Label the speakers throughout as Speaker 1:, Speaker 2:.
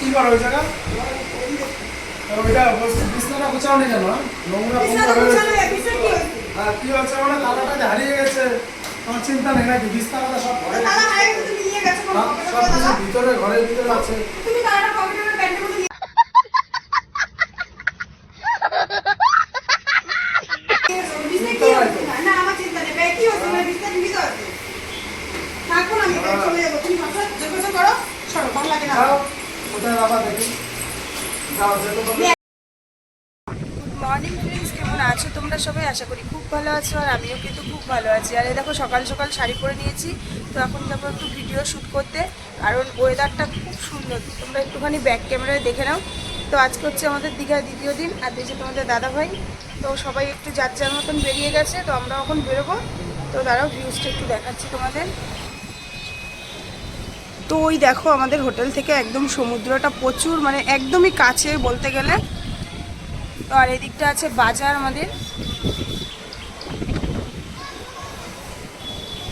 Speaker 1: কি করো ওই জায়গা? ওইটা বিছনাটা গোছাও নি কেন? নোংরা আর কি হচ্ছে মানে তালাটা হারিয়ে গেছে, তোমার চিন্তা নেই নাকি? বিছনাটা সব ঘরে সব কিছু ভিতরে ঘরের ভিতরে আছে। তুমি তালাটা কম্পিউটারের প্যান্টের মধ্যে না আমার চিন্তা নেই, ব্যাগ কি হচ্ছে না বিছনার ভিতরে আছে। থাকো না, আমি চলে যাবো, তুমি ভাষা যোগাযোগ করো, সরো, ভালো লাগে না। কোথায় বাবা দেখি যাও যেতে বলো।
Speaker 2: মর্নিং ফ্রেন্ডস, কেমন আছো তোমরা সবাই? আশা করি খুব ভালো আছো, আর আমিও কিন্তু খুব ভালো আছি। আর এই দেখো সকাল সকাল শাড়ি পরে নিয়েছি, তো এখন যাবো একটু ভিডিও শ্যুট করতে, কারণ ওয়েদারটা খুব সুন্দর। তোমরা একটুখানি ব্যাক ক্যামেরায় দেখে নাও। তো আজকে হচ্ছে আমাদের দীঘার দ্বিতীয় দিন, আর দেখছি তোমাদের দাদাভাই। তো সবাই একটু যার যার মতন বেরিয়ে গেছে, তো আমরা এখন বেরোবো। তো দাঁড়াও ভিউজটা একটু দেখাচ্ছি তোমাদের। তো ওই দেখো আমাদের হোটেল থেকে একদম সমুদ্রটা প্রচুর, মানে একদমই কাছে বলতে গেলে। তো আর এদিকটা আছে বাজার আমাদের।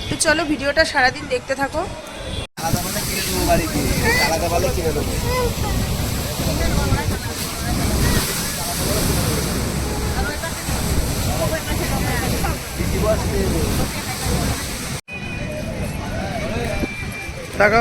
Speaker 2: তো চলো ভিডিওটা সারাদিন দেখতে থাকো।
Speaker 1: টাকা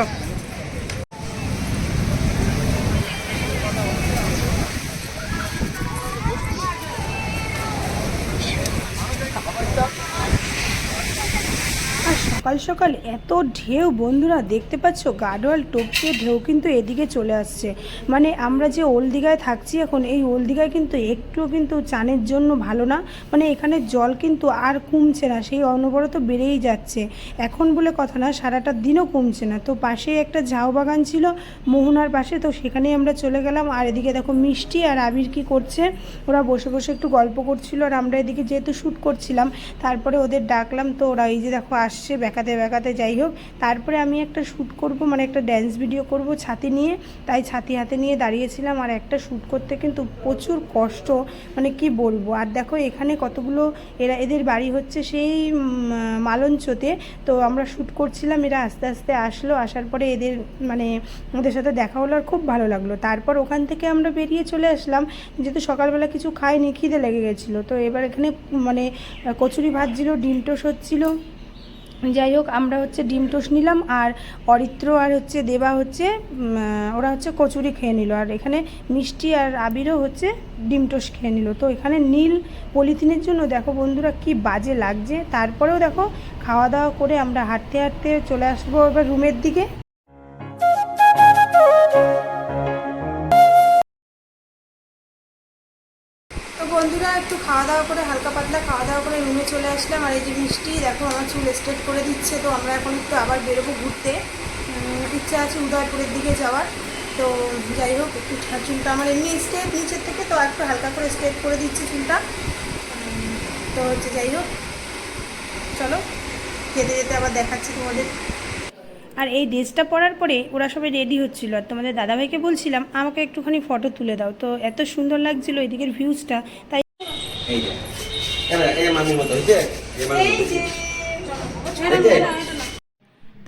Speaker 2: সকাল সকাল এত ঢেউ বন্ধুরা, দেখতে পাচ্ছ গাডোয়াল টপকে ঢেউ কিন্তু এদিকে চলে আসছে। মানে আমরা যে ওল্ড দীঘায় থাকছি এখন, এই ওল্ড দীঘায় কিন্তু একটুও কিন্তু চানের জন্য ভালো না। মানে এখানে জল কিন্তু আর কমছে না, সেই অনবরত বেড়েই যাচ্ছে। এখন বলে কথা না, সারাটা দিনও কমছে না। তো পাশে একটা ঝাউ বাগান ছিল মোহনার পাশে, তো সেখানেই আমরা চলে গেলাম। আর এদিকে দেখো মিষ্টি আর আবির কি করছে, ওরা বসে বসে একটু গল্প করছিল, আর আমরা এদিকে যেহেতু শ্যুট করছিলাম তারপরে ওদের ডাকলাম। তো ওরা এই যে দেখো আসছে বেকাতে বেকাতে। যাই হোক, তারপরে আমি একটা শ্যুট করব, মানে একটা ড্যান্স ভিডিও করব ছাতি নিয়ে, তাই ছাতি হাতে নিয়ে দাঁড়িয়েছিলাম। আর একটা শ্যুট করতে কিন্তু প্রচুর কষ্ট, মানে কি বলবো। আর দেখো এখানে কতগুলো, এদের বাড়ি হচ্ছে সেই মালঞ্চতে। তো আমরা শ্যুট করছিলাম, এরা আস্তে আস্তে আসলো, আসার পরে এদের মানে ওদের সাথে দেখা হলো, আর খুব ভালো লাগলো। তারপর ওখান থেকে আমরা বেরিয়ে চলে আসলাম, যেহেতু সকালবেলা কিছু খাইনি, খিদে লেগে গেছিলো। তো এবার এখানে মানে কচুরি ভাজছিল, ডিম টোস্ট হচ্ছিলো। যাই হোক, আমরা হচ্ছে ডিম টোস্ট নিলাম, আর অরিত্র আর হচ্ছে দেবা হচ্ছে ওরা হচ্ছে কচুরি খেয়ে নিল। আর এখানে মিষ্টি আর আবিরও হচ্ছে ডিম টোস্ট খেয়ে নিল। তো এখানে নীল পলিথিনের জন্য দেখো বন্ধুরা কি বাজে লাগছে। তারপরেও দেখো খাওয়া দাওয়া করে আমরা হাঁটতে হাঁটতে চলে আসবো এবার রুমের দিকে। তো বন্ধুরা একটু খাওয়া দাওয়া করে, হালকা পাতলা খাওয়া দাওয়া করে রুমে চলে আসলাম। আর এই যে মিষ্টি দেখো আমার চুল স্ট্রেট করে দিচ্ছে। তো আমরা এখন একটু আবার বেরোবো ঘুরতে, ইচ্ছা আছে উদয়পুরের দিকে যাওয়ার। তো যাই হোক, একটু চুলটা আমার এমনি স্ট্রেট নিচের থেকে, তো একটু হালকা করে স্ট্রেট করে দিচ্ছি চুলটা। তো হচ্ছে যাই হোক, চলো যেতে যেতে আবার দেখাচ্ছি তোমাদের। আর এই ড্রেসটা পরার পরে ওরা সবাই রেডি হচ্ছিল, আর তোমাদের দাদাভাইকে বলছিলাম আমাকে একটুখানি ফটো তুলে দাও। তো এত সুন্দর লাগছিল এদিকের ভিউজটা, তাই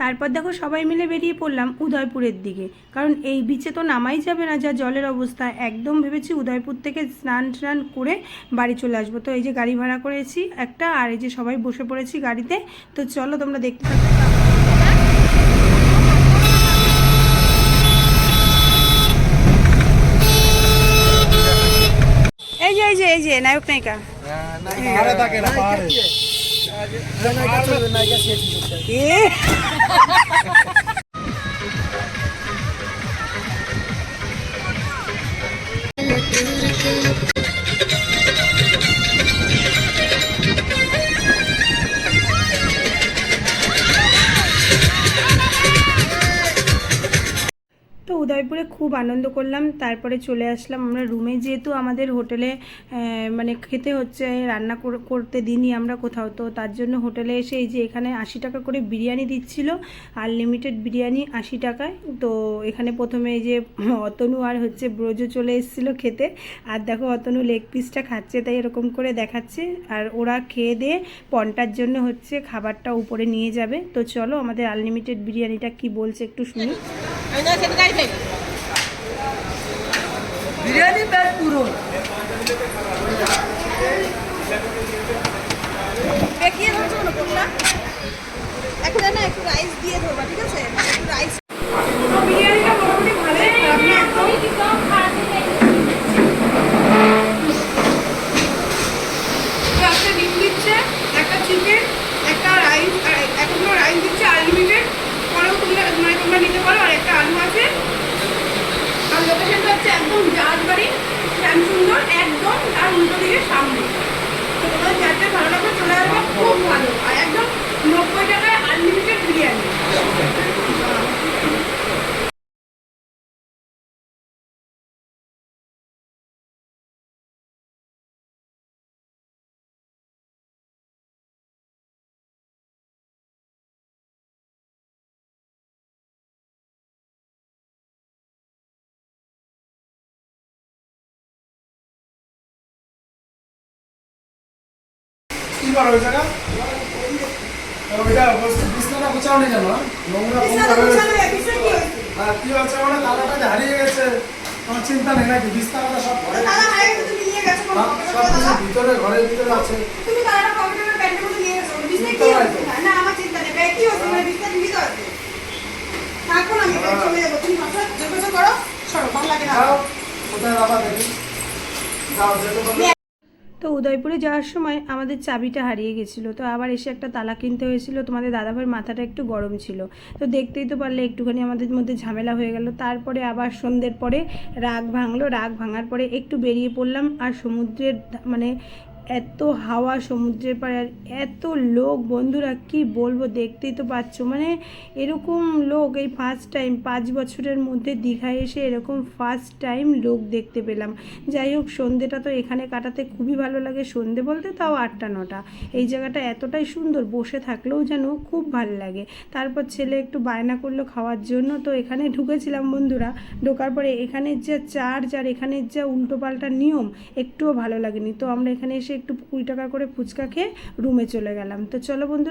Speaker 2: তারপর দেখো সবাই মিলে বেরিয়ে পড়লাম উদয়পুরের দিকে, কারণ এই বিচে তো নামাই যাবে না, যা জলের অবস্থা। একদম ভেবেছি উদয়পুর থেকে স্নান টান করে বাড়ি চলে আসবো। তো এই যে গাড়ি ভাড়া করেছি একটা, আর এই যে সবাই বসে পড়েছি গাড়িতে। তো চলো তোমরা দেখতে থাকো। এই যে নায়ক নায়িকা উদয়পুরে খুব আনন্দ করলাম। তারপরে চলে আসলাম আমরা রুমে, যেহেতু আমাদের হোটেলে মানে খেতে হচ্ছে, রান্না করতে দিনই আমরা কোথাও। তো তার জন্য হোটেলে এসে এই যে এখানে 80 টাকা করে বিরিয়ানি দিচ্ছিল, আনলিমিটেড বিরিয়ানি 80 টাকায়। তো এখানে প্রথমে এই যে অতনু আর হচ্ছে ব্রজ চলে এসেছিলো খেতে, আর দেখো অতনু লেগ পিসটা খাচ্ছে, তাই এরকম করে দেখাচ্ছে। আর ওরা খেয়ে দিয়ে পন্টার জন্য হচ্ছে খাবারটা উপরে নিয়ে যাবে। তো চলো আমাদের আনলিমিটেড বিরিয়ানিটা কি বলছে একটু শুনি।
Speaker 1: কি করো ওই জায়গা? ওইটা বিছনাটা গোছাও নি কেন? নোংরা কি হচ্ছে মানে তালাটা হারিয়ে গেছে, তোমার চিন্তা নেই নাকি? বিছনাটা সব সব ভিতরে ঘরের ভিতরে আছে। যাও কোথায় বাবা দেখি, যাও যেতে বলো।
Speaker 2: তো উদয়পুরে যাওয়ার সময় আমাদের চাবিটা হারিয়ে গেছিলো, তো আবার এসে একটা তালা কিনতে হয়েছিল। তোমাদের দাদাভাইয়ের মাথাটা একটু গরম ছিল, তো দেখতেই তো পারলে একটুখানি আমাদের মধ্যে ঝামেলা হয়ে গেল। তারপরে আবার সন্ধ্যের পরে রাগ ভাঙলো, রাগ ভাঙার পরে একটু বেরিয়ে পড়লাম। আর সমুদ্রের মানে এত হাওয়া সমুদ্রের পাড়ে, আর এত লোক বন্ধুরা কি বলবো, দেখতেই তো পাচ্ছ। মানে এরকম লোক এই ফার্স্ট টাইম 5 বছরের মধ্যে দীঘায় এসে এরকম ফার্স্ট টাইম লোক দেখতে পেলাম। যাই হোক, সন্ধ্যেটা তো এখানে কাটাতে খুবই ভালো লাগে। সন্ধ্যে বলতে তাও 8টা-9টা। এই জায়গাটা এতটাই সুন্দর, বসে থাকলেও যেন খুব ভালো লাগে। তারপর ছেলে একটু বায়না করলো খাওয়ার জন্য, তো এখানে ঢুকেছিলাম বন্ধুরা। ঢোকার পরে এখানের যা চার্জ আর এখানের যা উল্টোপাল্টা নিয়ম একটুও ভালো লাগেনি। তো আমরা এখানে এসে একটু 20 টাকা করে ফুচকা খেয়ে রুমে চলে গেলাম। তো চলো বন্ধুরা।